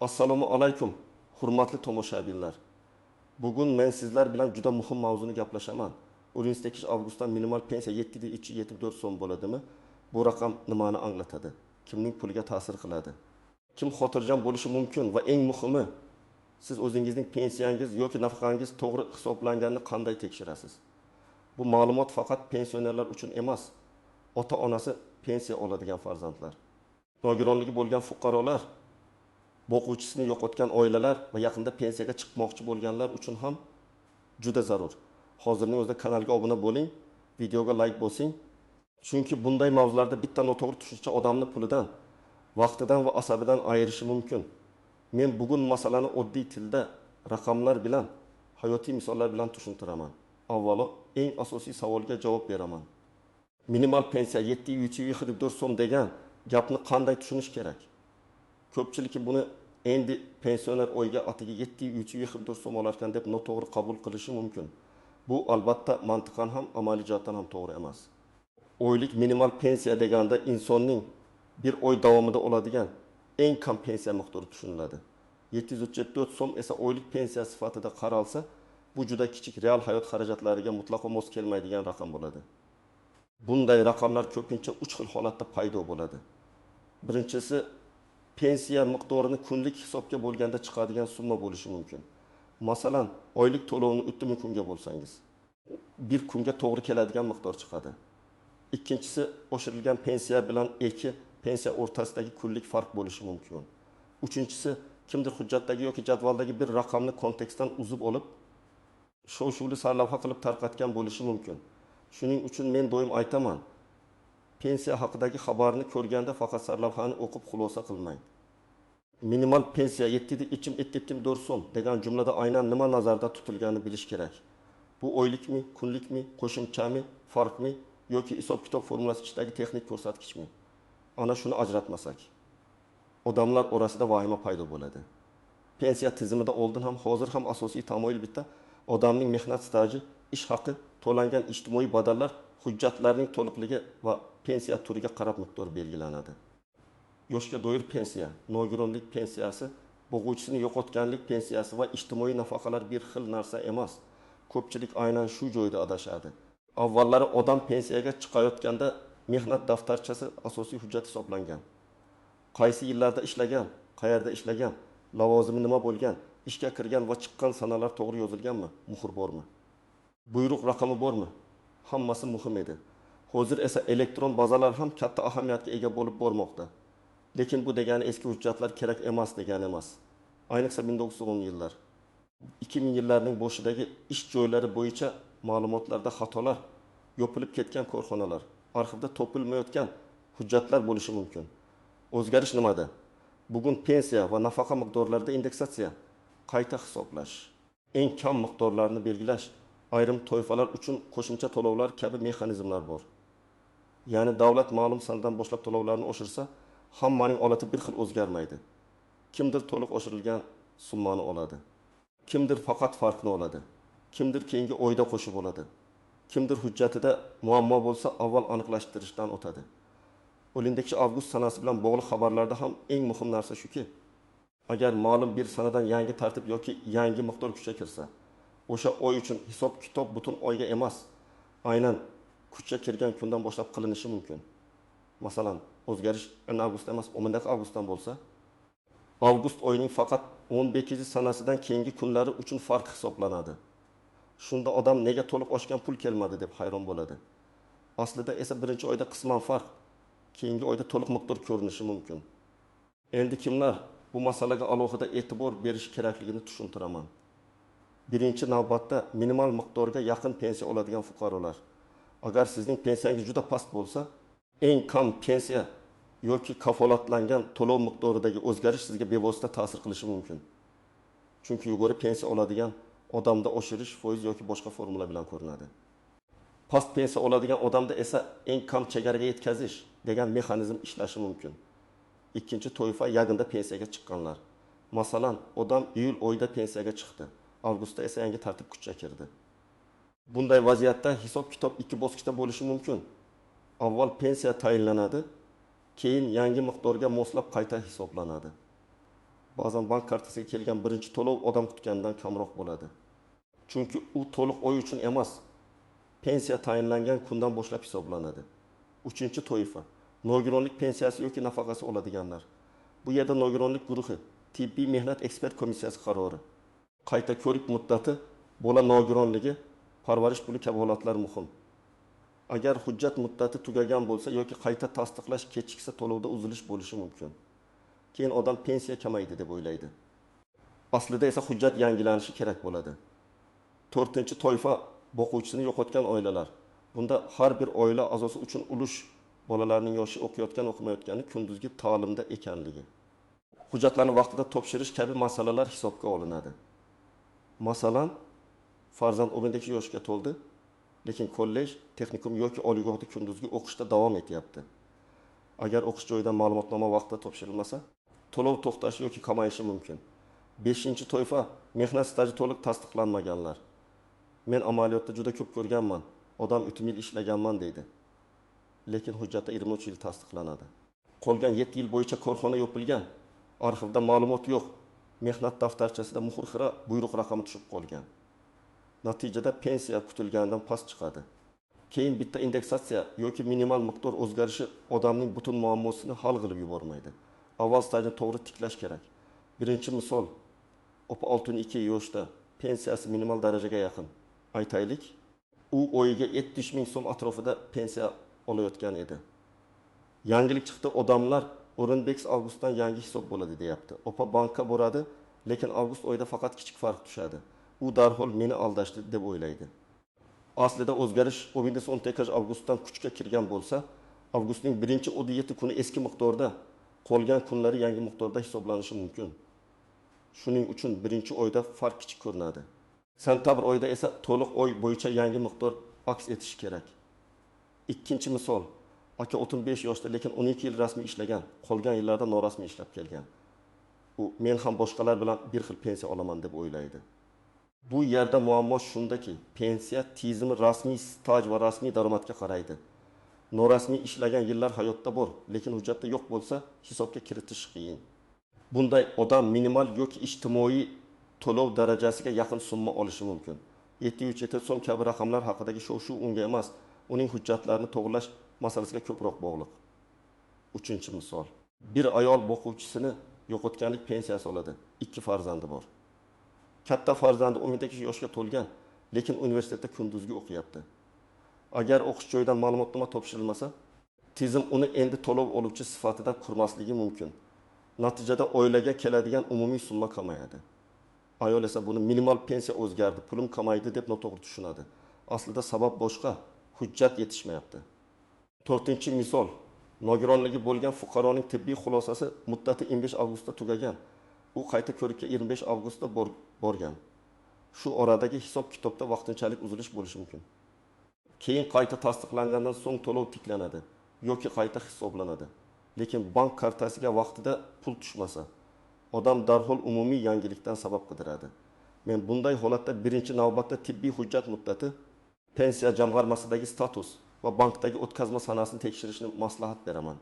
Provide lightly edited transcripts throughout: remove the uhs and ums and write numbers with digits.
Assalomu alaykum, hurmatli tomoshabinlar. Bugun men sizlar bilan juda muhim mavzuni gaplashaman. 18 avgustdan minimal pensiya 7,74 so'm bo'ladimi? Bu raqam nimani anglatadi? Kimning puliga ta'sir qiladi? Kim xotirjam bo'lishi mumkin va eng muhimi, siz o'zingizning pensiyangiz yoki nafaqangiz to'g'ri hisoblanganini qanday tekshirasiz? Bu ma'lumot faqat pensionerlar uchun emas, ota-onasi pensiya oladigan farzandlar, nogironligi bo'lgan fuqarolar, o'quvchisini yo'qotgan oilalar va yaqinda pensiyaga chiqmoqchi bo'lganlar uchun ham juda zarur. Hozirning o'zida kanalga obuna bo'ling, videoga like bosing. Chunki bunday mavzularda bitta noto'g'ri tushuncha odamni pulidan, vaqtidan va asabidan ayirishi mumkin. Men bugun masalani oddiy tilda, raqamlar bilan, hayotiy misollar bilan tushuntiraman. Avvalo, eng asosiy savolga javob beraman. Minimal pensiya 7,74 so'm degan gapni qanday tushunish kerak? Ko'pchilik buni endi pensioner o'yga atiga 7,74 so'm olarkan deb noto'g'ri qabul qilishi mumkin. Bu albatta mantiqan ham, amaliy jihatdan ham to'g'ri emas. Oylik minimal pensiya deganda insonning bir oy davomida oladigan eng kam pensiya miqdori tushuniladi. 774 so'm esa oylik pensiya sifatida qaralsa, bu juda kichik real hayot xarajatlariga mutlaqo mos kelmaydigan raqam bo'ladi. Bunday raqamlar ko'pincha 3 xil holatda paydo bo'ladi. Birinchisi, pensiya miqdorini kunlik hisobga bo'lganda chiqadigan summa bo'lishi mumkin. Masalan, oylik to'lovni 3000 kunga bo'lsangiz, bir kunga to'g'ri keladigan miqdor chiqadi. Ikkinchisi, oshirilgan pensiya bilan pensiya o'rtasidagi kunlik farq bo'lishi mumkin. Uchinchisi, kimdir hujjatdagi yoki jadvaldagi bir raqamni kontekstdan uzib olib, shov-shuvli sarlavha qilib tarqatgan bo'lishi mumkin. Shuning uchun men doim aytaman, pensiya haqidagi xabarni ko'rganda faqat sarlavhani o'qib xulosa qilmang. Minimal pensiya 7,74 so'm degan jumlada aynan nima nazarda tutilganini bilish kerak. Bu oylikmi, kunlikmi, qo'shimchami, farqmi yoki hisob-kitob formulasi ichidagi texnik ko'rsatkichmi? Ana shuni ajratmasak, odamlar orasida vahima paydo bo'ladi. Pensiya tizimida oldin ham, hozir ham asosiy tamoyil bitta: odamning mehnat staji, ish haqi, to'langan ijtimoiy badallar, hujjatlarning to'liqligi va pensiya turiga qarab miqdor belgilanadi. Yoshga doir pensiya, nogironlik pensiyasi, o'quvchisini yo'qotganlik pensiyasi va ijtimoiy nafaqalar bir xil narsa emas. Ko'pchilik aynan shu joyda adashadi. Avvallari odam pensiyaga chiqayotganda mehnat daftarchasi asosiy hujjat hisoblangan. Qaysi yillarda ishlagan, qayerda ishlagan, lavozimi nima bo'lgan, ishga kirgan va chiqqan sanalar to'g'ri yozilganmi, muhr bormi? Buyruq raqami bormi? Hammasi muhim edi. Hozir esa elektron bazalar ham katta ahamiyatga ega bo'lib bormoqda. Lekin bu degani eski hujjatlar kerak emas degani emas. Ayniqsa 1910 yillar, 2000 yillarning boshidagi ish joylari bo'yicha ma'lumotlarda xatolar, yopilib ketgan korxonalar, arxivda topilmayotgan hujjatlar bo'lishi mumkin. O'zgarish nimada? Bugun pensiya va nafaqa miqdorlarida indeksatsiya, qayta hisoblash, eng kam miqdorlarni belgilash, ayrim toifalar uchun qo'shimcha to'lovlar kabi mexanizmlar bor. Ya'ni davlat ma'lum sanadan boshlab to'lovlarni oshirsa, hammaning olati bir xil o'zgarmaydi. Kimdir to'liq oshirilgan summani oladi, kimdir faqat farqni oladi, kimdir keyingi oyda qo'shib oladi, kimdir hujjatida muammo bo'lsa avval aniqlashtirishdan o'tadi. 12 avgust sanasi bilan bog'liq xabarlarda ham eng muhim narsa shuki, agar ma'lum bir sanadan yangi tartib yoki yangi miqdor kuchga kirsa, o'sha oy uchun hisob-kitob butun oyga emas, aynan kuchga kirgan kundan boshlab qilinishi mumkin. Masalan, o'zgarish avgust emas, 10 avgustdan bo'lsa, avgust oyining faqat 15 sanasidan keyingi kunlari uchun farq hisoblanadi. Shunda odam nega to'liq oshgan pul kelmadi deb hayron bo'ladi. Aslida esa birinchi oyda qisman farq, keyingi oyda to'liq miqdor ko'rinishi mumkin. Endi kimlar bu masalaga alohida e'tibor berish kerakligini tushuntiraman. Birinchi navbatda minimal miqdorga yaqin pensiya oladigan fuqarolar. Agar sizning pensiyangiz juda past bo'lsa, eng kam pensiya yoki kafolatlangan to'lov miqdoridagi o'zgarish sizga bevosita ta'sir qilishi mumkin. Chunki yuqori pensiya oladigan odamda oshirish foiz yoki boshqa formula bilan ko'rinadi. Past pensiya oladigan odamda esa eng kam chegaraga yetkazish degan mexanizm ishlashi mumkin. Ikkinchi toifa yaqinda pensiyaga chiqqanlar. Masalan, odam iyul oyida pensiyaga chiqdi. Avgustda esa yangi tartib kuchga kirdi. Bunday vaziyatda hisob-kitob ikki bosqichda bo'lishi mumkin. Avval pensiya tayinlanadi, keyin yangi miqdorga moslab qayta hisoblanadi. Ba'zan bank kartasiga kelgan birinchi to'lov odam kutgandan kamroq bo'ladi. Chunki u to'liq oy uchun emas, pensiya tayinlangan kundan boshlab hisoblanadi. Uchinchi toifa nogironlik pensiyasi yoki nafaqasi oladiganlar. Bu yerda nogironlik guruhi tibbiy mehnat ekspert komissiyasi qarori, qayta ko'rik muddati, bola nogironligi, parvarish puli kabi holatlar muhim. Agar hujjat muddati tugagan bo'lsa yoki qayta tasdiqlash kechiksa to'lovda uzilish bo'lishi mumkin. Keyin odam pensiya kamaydi deb o'ylaydi. Aslida esa hujjat yangilanishi kerak bo'ladi. 4-toifa boquvchisini yo'qotgan oilalar. Bunda har bir oila a'zosi uchun ulush bolalarning yoshi o'qiyotgan o'qimayotgani kunduzgi ta'limda ekanligi. Hujjatlarni vaqtida topshirish kabi masalalar hisobga olinadi. Masalan, farzand 12 yoshga to'ldi, lekin kollej, texnikum yoki oliygohda kunduzgi o'qishda davom etyapti. Agar o'qish joyidan ma'lumotnoma vaqtida topshirilmasa, to'lov to'xtashi yoki kamayishi mumkin. 5-toifa mehnat staji to'liq tasdiqlanmaganlar. Men amaliyotda juda ko'p ko'rganman. Odam 3 yil ishlaganman deydi. Lekin hujjatda 23 yil tasdiqlanadi. Qolgan 7 yil bo'yicha korxona yopilgan. Arxivda ma'lumot yo'q. Mehnat daftarchasida muhr xira buyruq raqami tushib qolgan. Natijada pensiya kutilganidan past chiqadi. Keyin bitta indeksatsiya yoki minimal miqdor o'zgarishi odamning butun muammosini hal qilib yubormaydi. Avval stajni to'g'ri tiklash kerak. Birinchi misol, opa 62 yoshda pensiyasi minimal darajaga yaqin. Aytaylik, u oyiga 70 ming so'm atrofida pensiya olayotgan edi. Yangilik chiqdi, odamlar O'rinbek avgustdan yangi hisob bo'ladi deyapti. Opa bankka boradi, lekin avgust oyida faqat kichik farq tushadi. U darhol meni aldashdi deb o'ylaydi. Aslida o'zgarish 10 avgustdan kuchga kirgan bo'lsa, avgustning 1-7 kuni eski miqdorda, qolgan kunlari yangi miqdorda hisoblanishi mumkin. Shuning uchun 1-oyda farq kichik ko'rinadi. Sentabr oyida esa to'liq oy bo'yicha yangi miqdor aks etishi kerak. Ikkinchi misol, aka 35 yoshda, lekin 12 yil rasmiy ishlagan, qolgan yillarda norasmiy ishlab kelgan. U men ham boshqalar bilan bir xil pensiya olaman deb o'ylaydi. Bu yerda muammo shundaki, pensiya tizimi rasmiy staj va rasmiy daromadga qaraydi. Norasmiy ishlagan yillar hayotda bor, lekin hujjatda yo'q bo'lsa, hisobga kiritish qiyin. Bunday odam minimal yoki ijtimoiy to'lov darajasiga yaqin summa olishi mumkin. 707 so'm kabi raqamlar haqidagi shov-shuv unga emas, uning hujjatlarini to'g'rilash masalasiga ko'proq bog'liq. 3-misol. Bir ayol boquvchisini yo'qotganlik pensiyasi oladi. 2 farzandi bor. Katta farzandi 12 yoshga to'lgan, lekin universitetda kunduzgi o'qiyapti. Agar o'qish joyidan ma'lumotnoma topshirilmasa, tizim uni endi to'lov oluvchi sifatida qurmasligi mumkin. Natijada oilaga keladigan umumiy summa kamayadi. Ayol esa buni minimal pensiya o'zgardi, pulim kamaydi deb noto'g'ri tushunadi. Aslida sabab boshqa, hujjat yetishmayapti. 4-misol, nogironligi bo'lgan fuqaroning tibbiy xulosasi muddati 25 avgustda tugagan. U qayta ko'rikka 25 avgustda borgan. Shu oradagi hisob-kitobda vaqtinchalik uzilish bo'lishi mumkin. Keyin qayta tasdiqlangandan so'ng to'lov tiklanadi yoki qayta hisoblanadi. Lekin bank kartasiga vaqtida pul tushmasa, odam darhol umumiy yangilikdan sabab qidiradi. Men bunday holatda birinchi navbatda tibbiy hujjat muddati, pensiya jamg'armasidagi status va bankdagi o'tkazma sanasini tekshirishni maslahat beraman.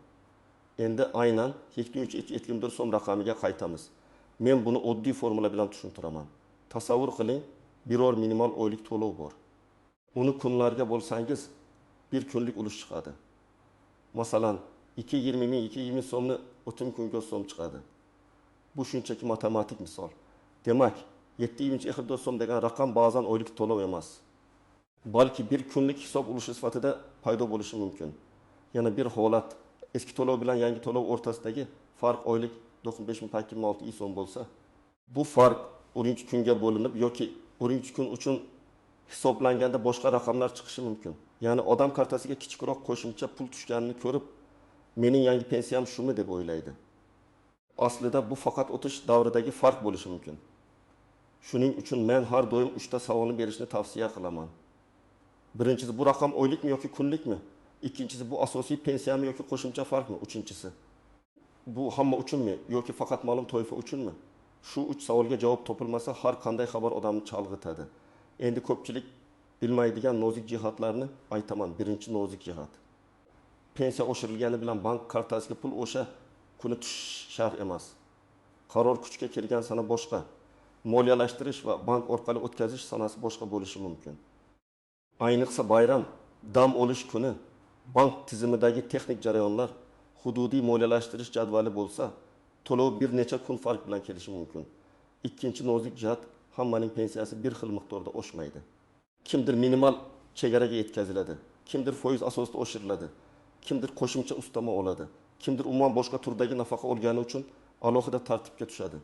Endi aynan 7374 so'm raqamiga qaytamiz. Men buni oddiy formula bilan tushuntiraman. Tasavvur qiling, biror minimal oylik to'lov bor. Uni kunlarga bo'lsangiz, bir kunlik ulush chiqadi. Masalan, 220 ming 220 so'mni o'tin kunga so'm chiqadi. Bu shunchaki matematik misol. Demak, 724 so'm degan raqam ba'zan oylik to'lov emas. Balki bir kunlik hisob ulushi sifatida paydo bo'lishi mumkin. Yana bir holat, eski to'lov bilan yangi to'lov o'rtasidagi farq oylik 95.226 so'm bo'lsa, bu farq 10-kunga bo'linib yoki 10-kun uchun hisoblanganda boshqa raqamlar chiqishi mumkin. Ya'ni odam kartasiga kichikroq qo'shimcha pul tushganini ko'rib, mening yangi pensiyam shumi deb o'ylaydi. Aslida bu faqat o'tish davridagi farq bo'lishi mumkin. Shuning uchun men har doim 3 ta savolni berishni tavsiya qilaman. Birinchisi, bu raqam oylikmi yoki kunlikmi? Ikkinchisi, bu asosiy pensiyami yoki qo'shimcha farqmi? Uchinchisi, bu hamma uchunmi yoki faqat ma'lum toifa uchunmi? Shu 3 savolga javob topilmasa, har qanday xabar odamni chalg'itadi. Endi ko'pchilik bilmaydigan nozik jihatlarni aytaman. Birinchi nozik jihat. Pensiya oshirilgani bilan bank kartasiga pul o'sha kuni tushish shart emas. Qaror kuchga kirgan sana boshqa. Moliyalashtirish va bank orqali o'tkazish sanasi boshqa bo'lishi mumkin. Ayniqsa bayram, dam olish kuni bank tizimidagi texnik jarayonlar hududiy moliyalashtirish jadvali bo'lsa, to'lov bir necha kun farq bilan kelishi mumkin. Ikkinchi nozik jihat, hammaning pensiyasi bir xil miqdorda oshmaydi. Kimdir minimal chegaraga yetkaziladi, kimdir foiz asosida oshiriladi, kimdir qo'shimcha ustama oladi, kimdir umuman boshqa turdagi nafaqa olgani uchun alohida tartibga tushadi.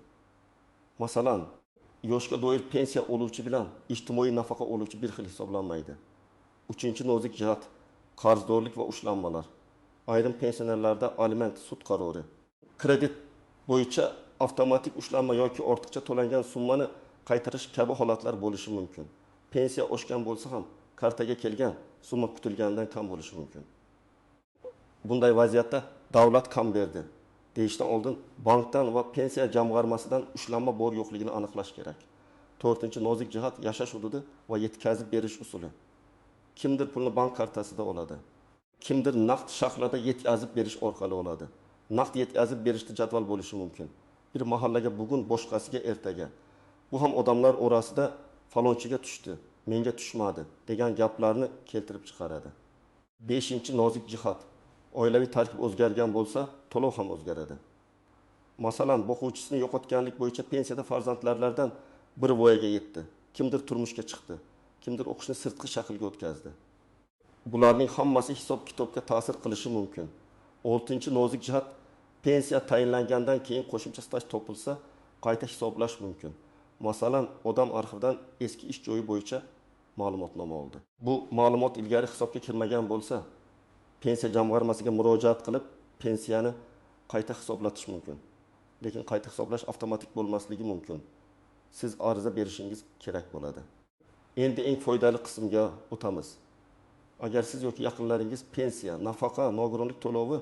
Masalan, yoshga doir pensiya oluvchi bilan ijtimoiy nafaqa oluvchi bir xil hisoblanmaydi. Uchinchi nozik jihat, qarzdorlik va ushlanmalar. Ayrim pensionerlarda aliment sud qarori, kredit bo'yicha avtomatik ushlanma yoki ortiqcha to'langan summani qaytarish kabi holatlar bo'lishi mumkin. Pensiya oshgan bo'lsa ham kartaga kelgan summa kutilgandan kam bo'lishi mumkin. Bunday vaziyatda davlat kam berdi deyishdan oldin bankdan va pensiya jamg'armasidan ushlanma bor yo'qligini aniqlash kerak. 4-nozik jihat, yashash hududi va yetkazib berish usuli. Kimdir pulni bank kartasida oladi, kimdir naqd shaklda yetkazib berish orqali oladi. Naqd yetkazib berishda jadval bo'lishi mumkin. Bir mahallaga bugun, boshqasiga ertaga. Bu ham odamlar orasida falonchiga tushdi, menga tushmadi degan gaplarni keltirib chiqaradi. 5-nozik jihat, oilaviy tarkib o'zgargan bo'lsa, to'lov ham o'zgaradi. Masalan, o'quvchisini yo'qotganlik bo'yicha pensiyada farzandlardan biri voyaga yetdi, kimdir turmushga chiqdi, kimdir o'qishni sirtqi shaklga o'tkazdi. Bularning hammasi hisob-kitobga ta'sir qilishi mumkin. 6-nozik jihat, pensiya tayinlangandan keyin qo'shimcha staj topilsa, qayta hisoblash mumkin. Masalan, odam arxivdan eski ish joyi bo'yicha ma'lumotnoma oldi. Bu ma'lumot ilgari hisobga kirmagan bo'lsa, pensiya jamg'armasiga murojaat qilib, pensiyani qayta hisoblatish mumkin. Lekin qayta hisoblash avtomatik bo'lmasligi mumkin. Siz ariza berishingiz kerak bo'ladi. Endi eng foydali qismga o'tamiz. Agar siz yoki yaqinlaringiz pensiya, nafaqa, nogironlik to'lovi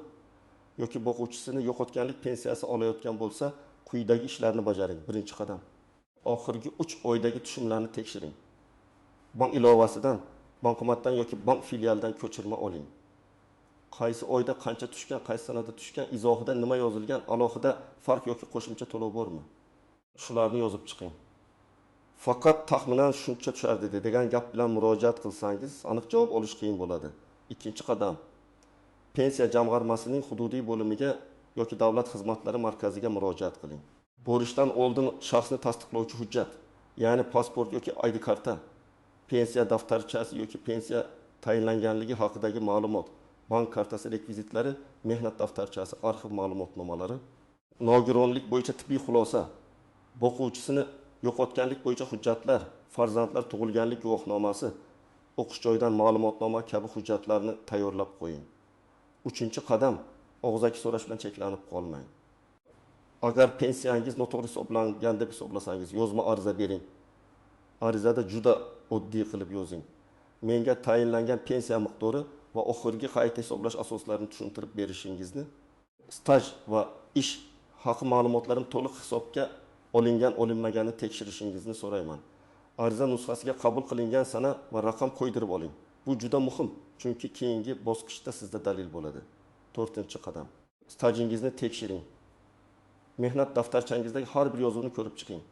yoki o'quvchisini yo'qotganlik pensiyasi olayotgan bo'lsa, quyidagi ishlarni bajaring. Birinchi qadam, oxirgi 3 oydagi tushumlarni tekshiring. Bank ilovasidan, bankomatdan yoki bank filialidan ko'chirma oling. Qaysi oyda qancha tushgan, qaysi sanada tushgan, izohida nima yozilgan, alohida farq yoki qo'shimcha to'lov bormi? Shularni yozib chiqing. Faqat taxminan shuncha tushardi degan gap bilan murojaat qilsangiz, aniq javob olish qiyin bo'ladi. Ikkinchi qadam, pensiya jamg'armasining hududiy bo'limiga yoki davlat xizmatlari markaziga murojaat qiling. Borishdan oldin shaxsni tasdiqlovchi hujjat, ya'ni pasport yoki ID karta, pensiya daftarchasi yoki pensiya tayinlanganligi haqidagi ma'lumot, bank kartasi rekvizitlari, mehnat daftarchasi, arxiv ma'lumotnomalari, nogironlik bo'yicha tibbiy xulosa, o'quvchisini yo'qotganlik bo'yicha hujjatlar, farzandlar tug'ilganlik guvohnomasi, o'qish joyidan ma'lumotnoma kabi hujjatlarni tayyorlab qo'ying. 3-qadam, og'zaki so'rash bilan cheklanib qolmang. Agar pensiyangiz noto'g'ri hisoblangan deb hisoblasangiz, yozma ariza bering. Arizada juda oddiy qilib yozing. Menga tayinlangan pensiya miqdori va oxirgi qayta hisoblash asoslarini tushuntirib berishingizni, staj va ish haqi ma'lumotlarim to'liq hisobga olingan-olinmaganini tekshirishingizni so'rayman. Ariza nusxasiga qabul qilingan sana va raqam qo'ydirib oling. Bu juda muhim, chunki keyingi bosqichda sizda dalil bo'ladi. 4-qadam. Stajingizni tekshiring. Mehnat daftarchangizdagi har bir yozuvni ko'rib chiqing.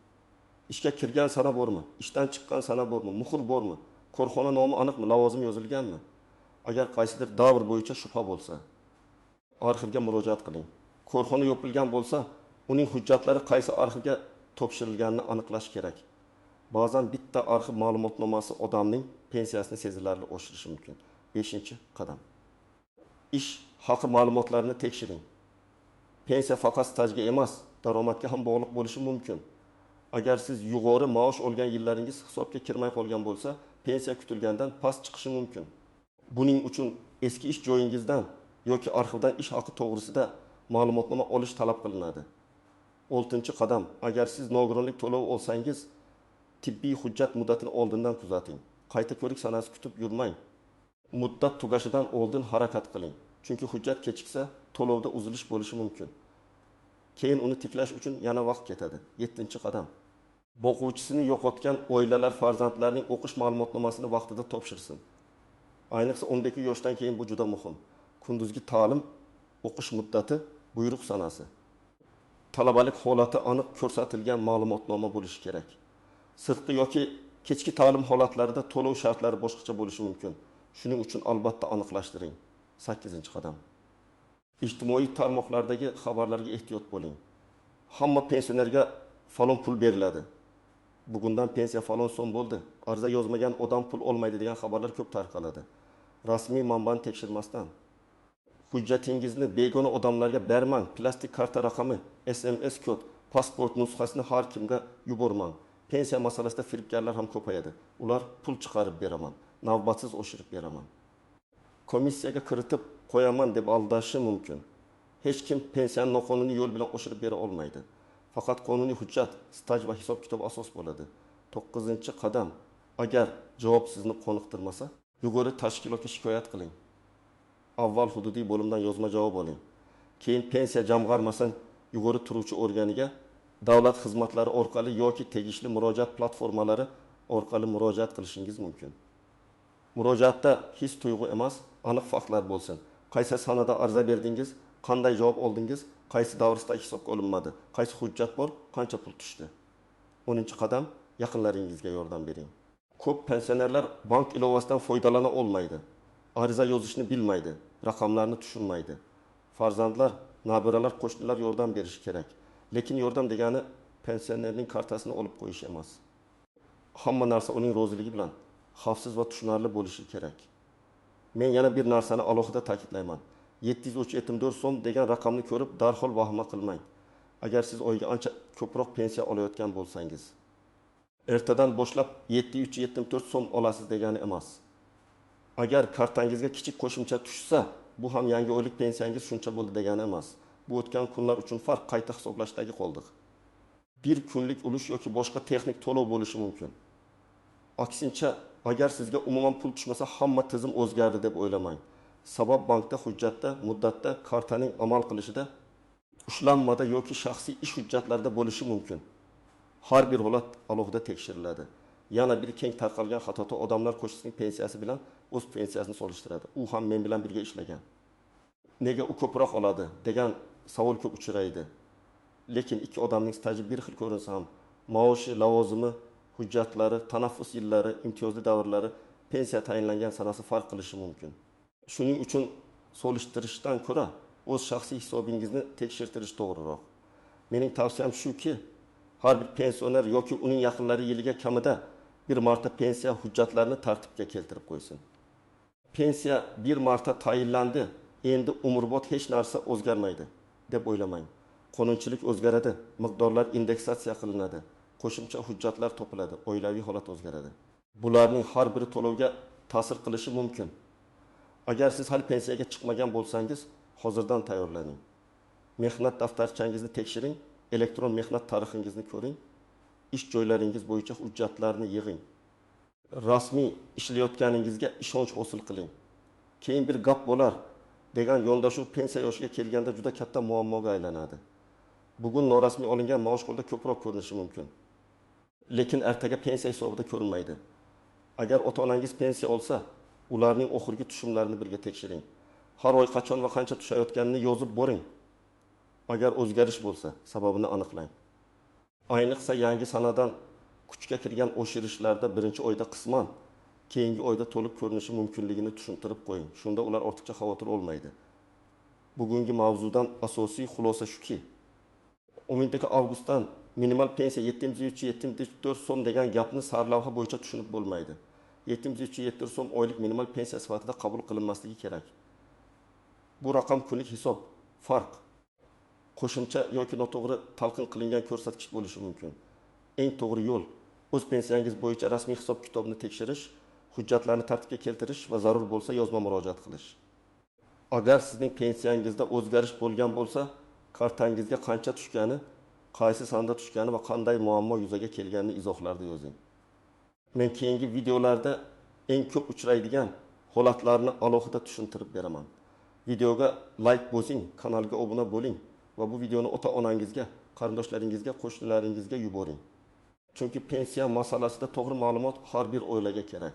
Ishga kirgan sana bormi? Ishdan chiqqan sana bormi? Muhr bormi? Korxona nomi aniqmi? Lavozim yozilganmi? Agar qaysidir davr bo'yicha shubha bo'lsa, arxivga murojaat qiling. Korxona yopilgan bo'lsa, uning hujjatlari qaysi arxivga topshirilganini aniqlash kerak. Ba'zan bitta arxiv ma'lumotnomasi odamning pensiyasini sezilarli oshirishi mumkin. 5-qadam. Ish haqi ma'lumotlarini tekshiring. Pensiya faqat stajga emas, daromadga ham bog'liq bo'lishi mumkin. Agar siz yuqori maosh olgan yillaringiz hisobga kirmay qolgan bo'lsa, pensiya kutilgandan past chiqishi mumkin. Buning uchun eski ish joyingizdan yoki arxivdan ish haqi to'g'risida ma'lumotnoma olish talab qilinadi. 6-qadam. Agar siz nogironlik to'lovi olsangiz, tibbiy hujjat muddatini oldindan kuzating. Qayta ko'rik sanasi kutib yurmang. Muddat tugashidan oldin harakat qiling. Chunki hujjat kechiksa, to'lovda uzilish bo'lishi mumkin. Keyin uni tiklash uchun yana vaqt ketadi. 7-qadam. O'quvchisini yo'qotgan oilalar farzandlarining o'qish ma'lumotnomasini vaqtida topshirsin. Ayniqsa 12 yoshdan keyin bu juda muhim. Kunduzgi ta'lim, o'qish muddati, buyruq sanasi. talabalik holati aniq ko'rsatilgan ma'lumotnoma bo'lishi kerak. Sirtqi yoki kechki ta'lim holatlarida to'lov shartlari boshqacha bo'lishi mumkin. Shuning uchun albatta aniqlashtiring. 8-qadam. Ijtimoiy tarmoqlardagi xabarlarga ehtiyot bo'ling. Hamma pensionerga falon pul beriladi. Bugundan pensiya falon so'm bo'ldi. Ariza yozmagan odam pul olmaydi degan xabarlar ko'p tarqaladi. Rasmiy manbani tekshirmasdan hujjatingizni begona odamlarga bermang. Plastik karta raqami, SMS kod, pasport nusxasini har kimga yubormang. Pensiya masalasida firibgarlar ham ko'payadi. Ular pul chiqarib beraman, navbatsiz oshirib beraman. Komissiyaga kiritib qo'yaman deb aldashi mumkin. Hech kim pensiyani noqonuniy yo'l bilan oshirib bera olmaydi. Faqat qonuniy hujjat, staj va hisob-kitob asos bo'ladi. 9-qadam. Agar javob sizni qoniqtirmasa, yuqori tashkilotga shikoyat qiling. Avval hududiy bo'limdan yozma javob oling. Keyin pensiya jamg'armasi yuqori turuvchi organiga davlat xizmatlari orqali yoki tegishli murojaat platformalari orqali murojaat qilishingiz mumkin. Murojaatda his tuyg'u emas, aniq faktlar bo'lsin. Qaysi sanada ariza berdingiz, qanday javob oldingiz, qaysi davrasida hisobga olinmadi, qaysi hujjat bor, qancha pul tushdi. 10-qadam, yaqinlaringizga yordam bering. Ko'p pensionerlar bank ilovasidan foydalana olmaydi. Ariza yozishni bilmaydi, raqamlarni tushunmaydi. Farzandlar, nabiralar, qo'shnilar yordam berishi kerak. Lekin yordam degani pensionerning kartasini olib qo'yish emas. Hamma narsa uning roziligi bilan xavfsiz va tushunarli bo'lishi kerak. Men yana bir narsani alohida ta'kidlayman. 774 so'm degan raqamni ko'rib darhol vahima qilmang. Agar siz oyga ancha ko'proq pensiya olayotgan bo'lsangiz, ertadan boshlab 774 so'm olasiz degani emas. Agar kartangizga kichik qo'shimcha tushsa, bu ham yangi oylik pensiyangiz shuncha bo'ldi degani emas. Bu o'tgan kunlar uchun farq qayta hisoblashdagi qoldik. Bir kunlik ulush yoki boshqa texnik to'lov bo'lishi mumkin. Aksincha, agar sizga umuman pul tushmasa, hamma tizim o'zgardi deb o'ylamang. Sabab bankda, hujjatda, muddatda, kartaning amal qilishida, ushlanmada yoki shaxsiy ish hujjatlarida bo'lishi mumkin. Har bir holat alohida tekshiriladi. Yana bir keng tarqalgan xatoda odamlar qo'shnining pensiyasi bilan o'z pensiyasini solishtiradi. U ham men bilan birga ishlagan. Nega u ko'proq oladi degan savol ko'p uchraydi. Lekin ikki odamning staji bir xil ko'rinsa ham, maoshi, lavozimi, hujjatlari, tanaffus yillari, imtiyozli davrlari, pensiya tayinlangan sanasi farq qilishi mumkin. Shuning uchun solishtirishdan ko'ra o'z shaxsiy hisobingizni tekshirtirish to'g'riroq. Mening tavsiyam shuki, har bir pensioner yoki uning yaqinlari yiliga kamida bir marta pensiya hujjatlarini tartibga keltirib qo'ysin. Pensiya bir marta tayinlandi, endi umrbod hech narsa o'zgarmaydi deb o'ylamang. Qonunchilik o'zgaradi, miqdorlar indeksatsiya qilinadi, qo'shimcha hujjatlar topiladi, oilaviy holat o'zgaradi. Bularning har biri to'lovga ta'sir qilishi mumkin. Agar siz hali pensiyaga chiqmagan bo'lsangiz, hozirdan tayyorlaning. Mehnat daftarchangizni tekshiring, elektron mehnat tarixingizni ko'ring, ish joylaringiz bo'yicha hujjatlarni yig'ing. Rasmiy ishlayotganingizga ishonch hosil qiling. Keyin bir gap bo'lar degan yondashuv pensiya yoshiga kelganda juda katta muammoga aylanadi. Bugun norasmiy olingan maosh qo'lda ko'proq ko'rinishi mumkin. Lekin ertaga pensiya hisobida ko'rinmaydi. Agar ota-onangiz pensiya olsa, ularning oxirgi tushumlarini birga tekshiring. Har oy qachon va qancha tushayotganini yozib boring. Agar o'zgarish bo'lsa, sababini aniqlang. Ayniqsa yangi sanadan kuchga kirgan oshirishlarda birinchi oyda qisman, keyingi oyda to'liq ko'rinishi mumkinligini tushuntirib qo'ying. Shunda ular ortiqcha xavotir olmaydi. Bugungi mavzudan asosiy xulosa shuki, 10-avgustdan minimal pensiya 774 so'm degan gapni sarlavha bo'yicha tushunib bo'lmaydi. 774 so'm oylik minimal pensiya sifatida qabul qilinmasligi kerak. Bu raqam kunlik hisob, farq, qo'shimcha yoki noto'g'ri talqin qilingan ko'rsatkich bo'lishi mumkin. Eng to'g'ri yo'l o'z pensiyangiz bo'yicha rasmiy hisob-kitobni tekshirish, hujjatlarni tartibga keltirish va zarur bo'lsa yozma murojaat qilish. Agar sizning pensiyangizda o'zgarish bo'lgan bo'lsa, kartangizga qancha tushgani, qaysi sonda tushgani va qanday muammo yuzaga kelganini izohlarda yozing. Men keyingi videolarda eng ko'p uchraydigan holatlarni alohida tushuntirib beraman. Videoga like bosing, kanalga obuna bo'ling va bu videoni ota-onangizga, qarindoshlaringizga, qo'shnilaringizga yuboring. Chunki pensiya masalasida to'g'ri ma'lumot har bir oilaga kerak.